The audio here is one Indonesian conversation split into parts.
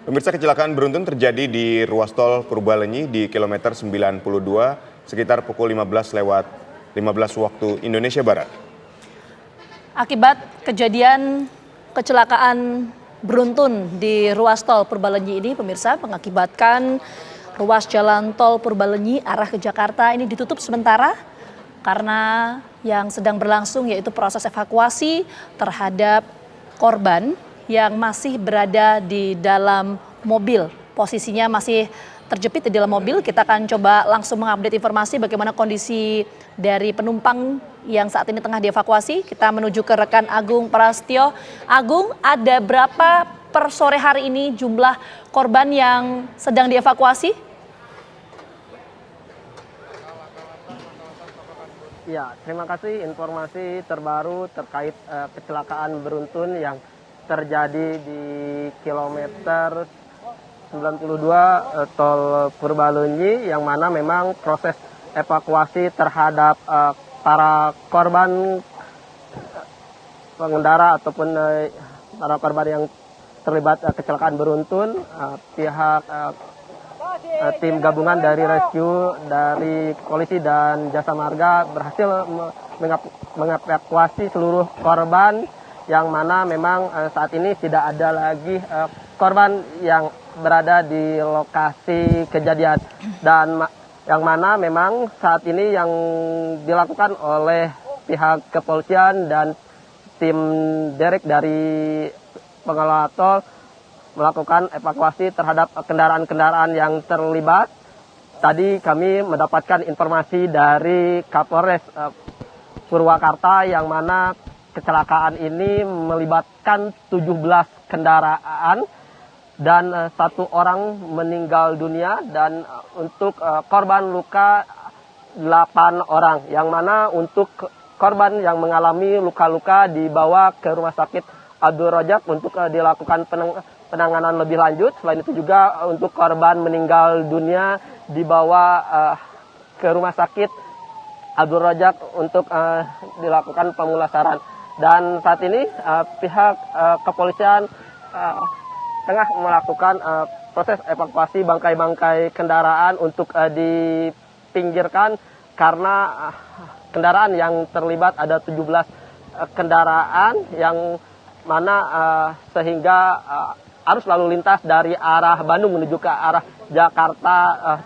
Pemirsa, kecelakaan beruntun terjadi di ruas tol Purbalenyi di kilometer 92 sekitar pukul 15 lewat 15 waktu Indonesia Barat. Akibat kejadian kecelakaan beruntun di ruas tol Purbalenyi ini, pemirsa, mengakibatkan ruas jalan tol Purbalenyi arah ke Jakarta ini ditutup sementara karena yang sedang berlangsung yaitu proses evakuasi terhadap korban yang masih berada di dalam mobil. Posisinya masih terjepit di dalam mobil. Kita akan coba langsung mengupdate informasi bagaimana kondisi dari penumpang yang saat ini tengah dievakuasi. Kita menuju ke rekan Agung Prastyo. Agung, ada berapa per sore hari ini jumlah korban yang sedang dievakuasi? Ya, terima kasih informasi terbaru terkait kecelakaan beruntun yang terjadi di kilometer 92 tol Purbalenyi, yang mana memang proses evakuasi terhadap para korban pengendara ataupun para korban yang terlibat kecelakaan beruntun, pihak tim gabungan dari rescue dari polisi dan jasa marga berhasil mengevakuasi seluruh korban, yang mana memang saat ini tidak ada lagi korban yang berada di lokasi kejadian, dan yang mana memang saat ini yang dilakukan oleh pihak kepolisian dan tim derek dari pengelola tol melakukan evakuasi terhadap kendaraan-kendaraan yang terlibat. Tadi kami mendapatkan informasi dari Kapolres Purwakarta, yang mana kecelakaan ini melibatkan 17 kendaraan dan satu orang meninggal dunia, dan untuk korban luka 8 orang, yang mana untuk korban yang mengalami luka-luka dibawa ke Rumah Sakit Abdul Rojak untuk dilakukan penanganan lebih lanjut. Selain itu juga untuk korban meninggal dunia dibawa ke Rumah Sakit Abdul Rojak untuk dilakukan pemulasaran. Dan saat ini pihak kepolisian tengah melakukan proses evakuasi bangkai-bangkai kendaraan untuk dipinggirkan, karena kendaraan yang terlibat ada 17 kendaraan, yang mana sehingga arus lalu lintas dari arah Bandung menuju ke arah Jakarta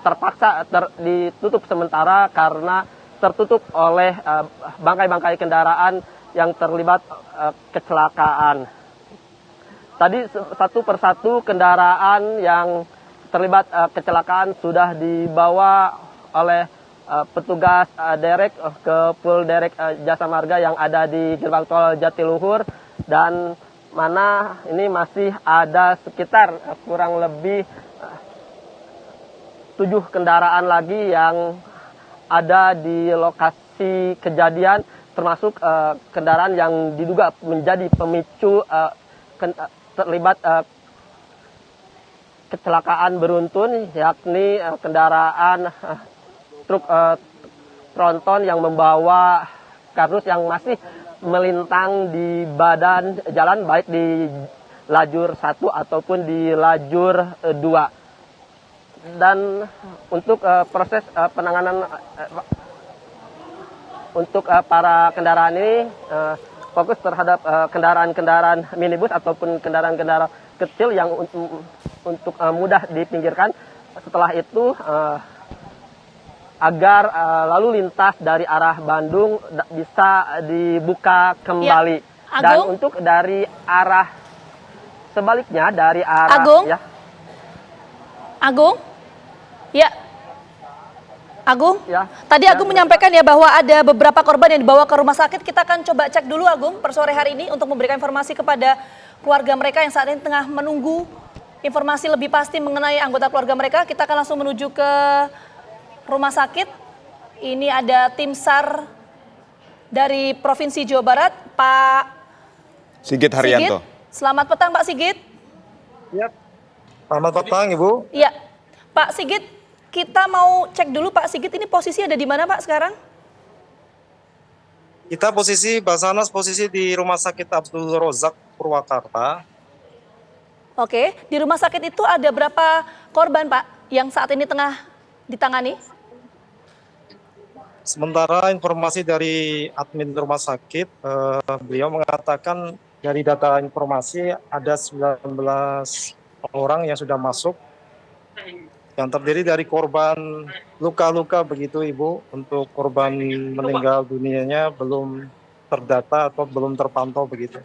terpaksa ditutup sementara karena tertutup oleh bangkai-bangkai kendaraan yang terlibat kecelakaan. Tadi satu persatu kendaraan yang terlibat kecelakaan sudah dibawa oleh petugas derek ke pool derek jasa marga yang ada di gerbang tol Jatiluhur, dan mana ini masih ada sekitar kurang lebih 7 kendaraan lagi yang ada di lokasi kejadian, termasuk kendaraan yang diduga menjadi pemicu terlibat kecelakaan beruntun, yakni kendaraan truk tronton yang membawa kardus yang masih melintang di badan jalan, baik di lajur 1 ataupun di lajur 2. Dan untuk proses penanganan untuk para kendaraan ini fokus terhadap kendaraan-kendaraan minibus ataupun kendaraan-kendaraan kecil yang untuk mudah dipinggirkan. Setelah itu agar lalu lintas dari arah Bandung bisa dibuka kembali. Ya, dan untuk dari arah sebaliknya, dari arah Agung, ya. Agung, ya. Agung, Ya, tadi Agung menyampaikan ya bahwa ada beberapa korban yang dibawa ke rumah sakit. Kita akan coba cek dulu, Agung, per sore hari ini untuk memberikan informasi kepada keluarga mereka yang saat ini tengah menunggu informasi lebih pasti mengenai anggota keluarga mereka. Kita akan langsung menuju ke rumah sakit. Ini ada tim SAR dari Provinsi Jawa Barat, Pak Sigit Haryanto. Selamat petang, Pak Sigit. Ya, selamat petang Ibu. Iya, Pak Sigit, kita mau cek dulu Pak Sigit, ini posisi ada di mana Pak sekarang? Kita posisi Basarnas posisi di Rumah Sakit Abdul Rozak Purwakarta. Oke, di rumah sakit itu ada berapa korban Pak yang saat ini tengah ditangani? Sementara informasi dari admin rumah sakit, beliau mengatakan dari data informasi ada 19 orang yang sudah masuk, yang terdiri dari korban luka-luka begitu Ibu. Untuk korban meninggal dunianya belum terdata atau belum terpantau begitu.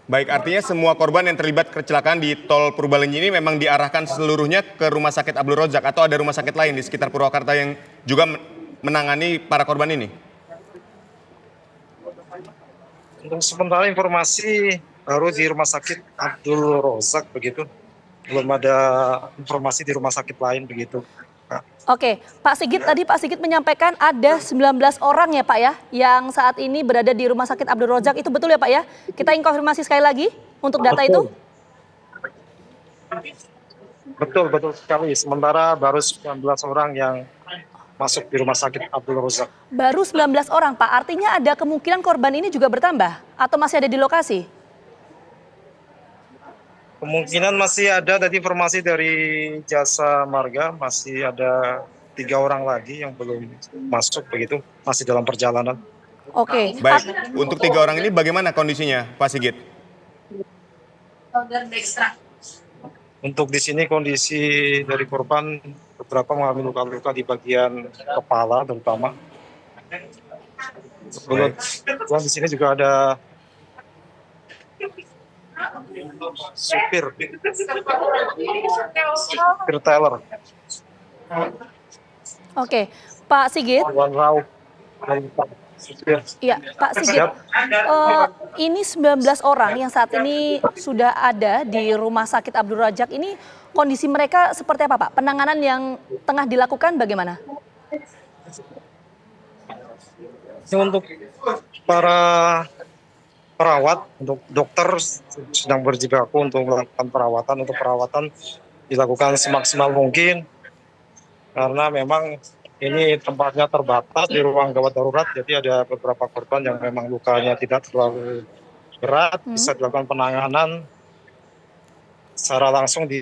Baik, artinya semua korban yang terlibat kecelakaan di tol Purbalenyi ini memang diarahkan seluruhnya ke Rumah Sakit Abdul Razak atau ada rumah sakit lain di sekitar Purwakarta yang juga menangani para korban ini? Untuk sementara informasi baru di Rumah Sakit Abdul Razak begitu. Belum ada informasi di rumah sakit lain begitu. Oke, Pak Sigit, tadi Pak Sigit menyampaikan ada 19 orang ya Pak ya, yang saat ini berada di Rumah Sakit Abdul Razak, itu betul ya Pak ya? Kita ingin konfirmasi sekali lagi untuk data itu. Betul sekali. Sementara baru 19 orang yang masuk di Rumah Sakit Abdul Razak. Baru 19 orang Pak, artinya ada kemungkinan korban ini juga bertambah atau masih ada di lokasi? Kemungkinan masih ada, tadi informasi dari Jasa Marga, masih ada 3 orang lagi yang belum masuk begitu, masih dalam perjalanan. Oke. Baik, untuk 3 orang ini bagaimana kondisinya Pak Sigit? Untuk di sini kondisi dari korban beberapa mengalami luka-luka di bagian kepala terutama. Kebetulan di sini juga ada supir Taylor. Oke, Pak Sigit. Tuan Rauf. Supir. Iya, Pak Sigit. Ini 19 orang yang saat ini sudah ada di Rumah Sakit Abdul Razak ini, kondisi mereka seperti apa Pak? Penanganan yang tengah dilakukan bagaimana? Ini untuk para perawat, untuk dokter sedang berjibaku untuk melakukan perawatan. Untuk perawatan dilakukan semaksimal mungkin karena memang ini tempatnya terbatas di ruang gawat darurat, jadi ada beberapa korban yang memang lukanya tidak terlalu berat, bisa dilakukan penanganan secara langsung di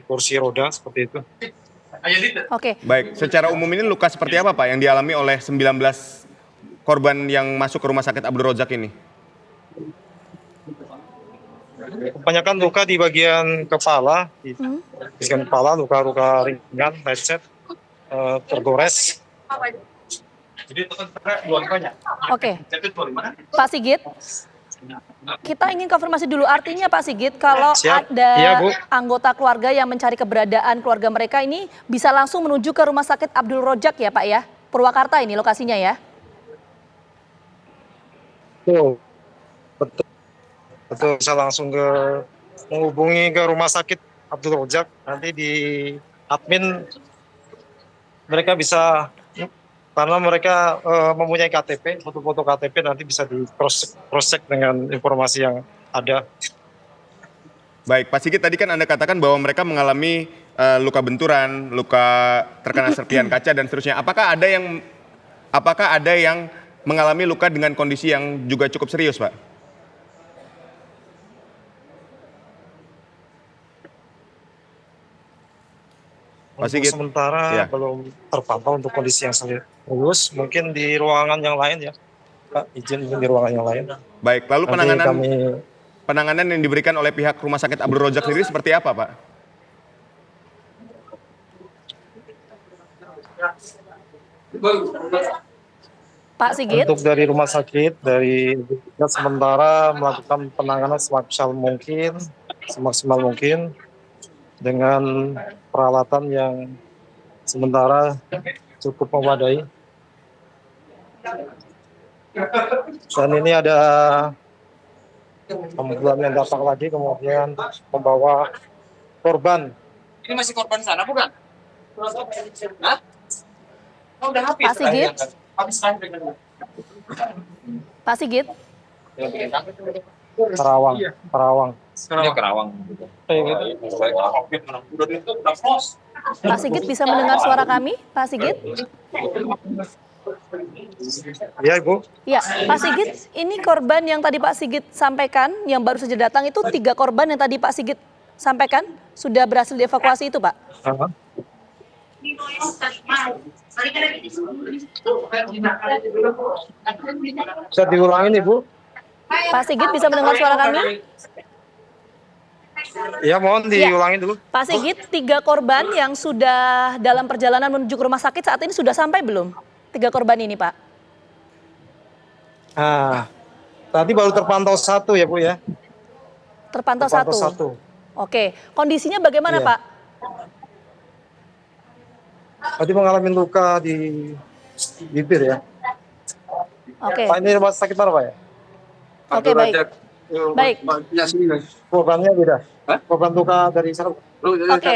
kursi roda seperti itu. Oke. Baik, secara umum ini luka seperti apa Pak yang dialami oleh 19 korban yang masuk ke Rumah Sakit Abdul Razak ini? Kebanyakan luka di bagian kepala, bagian kepala luka-luka ringan, lecet, tergores. Oke, Pak Sigit, kita ingin konfirmasi dulu, artinya Pak Sigit kalau Siap. ada Iya, Bu. anggota keluarga yang mencari keberadaan keluarga mereka ini bisa langsung menuju ke Rumah Sakit Abdul Razak ya Pak ya? Purwakarta ini lokasinya ya? Betul, bisa langsung menghubungi ke Rumah Sakit Abdul Razak, nanti di admin mereka bisa, karena mereka mempunyai KTP, foto-foto KTP nanti bisa di cross-check dengan informasi yang ada. Baik, Pak Sigit, tadi kan Anda katakan bahwa mereka mengalami luka benturan, luka terkena serpihan kaca dan seterusnya. Apakah ada yang mengalami luka dengan kondisi yang juga cukup serius, Pak? Pak Sigit. Untuk sementara Ya. belum terpantau untuk kondisi yang serius, mungkin di ruangan yang lain ya, Pak, izin mungkin di ruangan yang lain. Baik, lalu Nanti penanganan yang diberikan oleh pihak Rumah Sakit Abdul Razak sendiri seperti apa, Pak? Pak Sigit? Untuk dari rumah sakit, kita sementara melakukan penanganan semaksimal mungkin dengan peralatan yang sementara cukup memadai. Dan ini ada ambulan yang datang lagi kemudian membawa korban. Ini masih korban sana bukan? Hah? Oh, udah habis. Pak Sigit? Habis kan dengan Pak Sigit? Karawang. Ini Kerawang. Pak Sigit bisa mendengar suara kami? Pak Sigit? Ya, Ibu. Ya, Pak Sigit, ini korban yang tadi Pak Sigit sampaikan, yang baru saja datang itu 3 korban yang tadi Pak Sigit sampaikan sudah berhasil dievakuasi itu, Pak? Ah, bisa diulangin Ibu? Pak Sigit bisa mendengar suara kami? Ya, mohon diulangin dulu. Pak Sigit, 3 korban yang sudah dalam perjalanan menuju ke rumah sakit saat ini sudah sampai belum? 3 korban ini, Pak. Ah, tadi baru terpantau 1 ya Bu ya. Terpantau Terpantau satu. 1. Oke, kondisinya bagaimana, Iya. Pak? Tadi mengalami luka di bibir ya. Oke, Pak, ini rumah sakit mana Pak ya? oke, baik. Baik. Korbannya beda. Korban luka dari sana. Oke,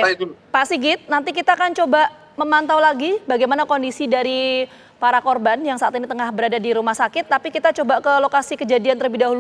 Pak Sigit, nanti kita akan coba memantau lagi bagaimana kondisi dari para korban yang saat ini tengah berada di rumah sakit, tapi kita coba ke lokasi kejadian terlebih dahulu.